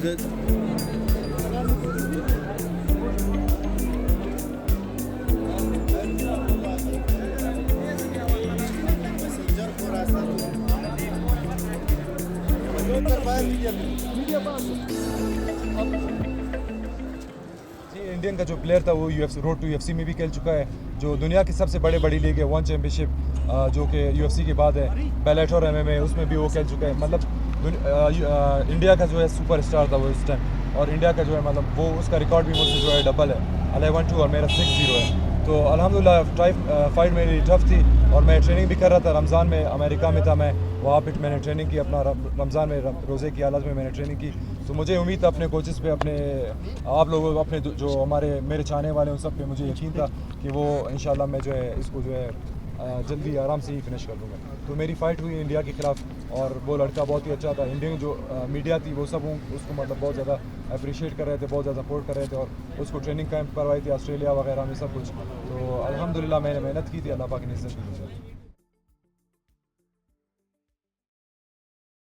good. जी, Indian का जो player था वो रोड टू यूएफसी में भी खेल चुका है, जो दुनिया की सबसे बड़ी लीग है वन चैम्पियनशिप, जो कि यूएफसी के बाद है बेलाटर एमएमए, उसमें भी वो खेल चुका है। मतलब इंडिया का जो है सुपरस्टार था वो इस टाइम, और इंडिया का जो है मतलब वो उसका रिकॉर्ड भी मुझसे जो है डबल है, 11-2 और मेरा 6-0 है। तो अल्हम्दुलिल्लाह फाइट मेरी टफ थी, और मैं ट्रेनिंग भी कर रहा था। रमज़ान में अमेरिका में था मैं, वहाँ पे मैंने ट्रेनिंग की अपना रमज़ान में रोज़े की हालत में मैंने ट्रेनिंग की। तो मुझे उम्मीद था अपने कोचेस पे, अपने आप लोगों, अपने जो हमारे मेरे चाहने वाले उन सब पे मुझे यकीन था कि वो इंशाल्लाह मैं जो है इसको जो है जल्दी आराम से ही फिनिश कर दूँगा। तो मेरी फ़ाइट हुई इंडिया के ख़िलाफ़, और वो लड़का बहुत ही अच्छा था। इंडियन जो मीडिया थी वो सब उसको मतलब बहुत ज़्यादा अप्रिशिएट कर रहे थे, बहुत ज़्यादा सपोर्ट कर रहे थे, और उसको ट्रेनिंग कैंप करवाई थी ऑस्ट्रेलिया वगैरह में सब कुछ। तो अल्हम्दुलिल्लाह मैंने मेहनत की थी, अल्लाह पाक ने इज़्ज़त दी मुझे।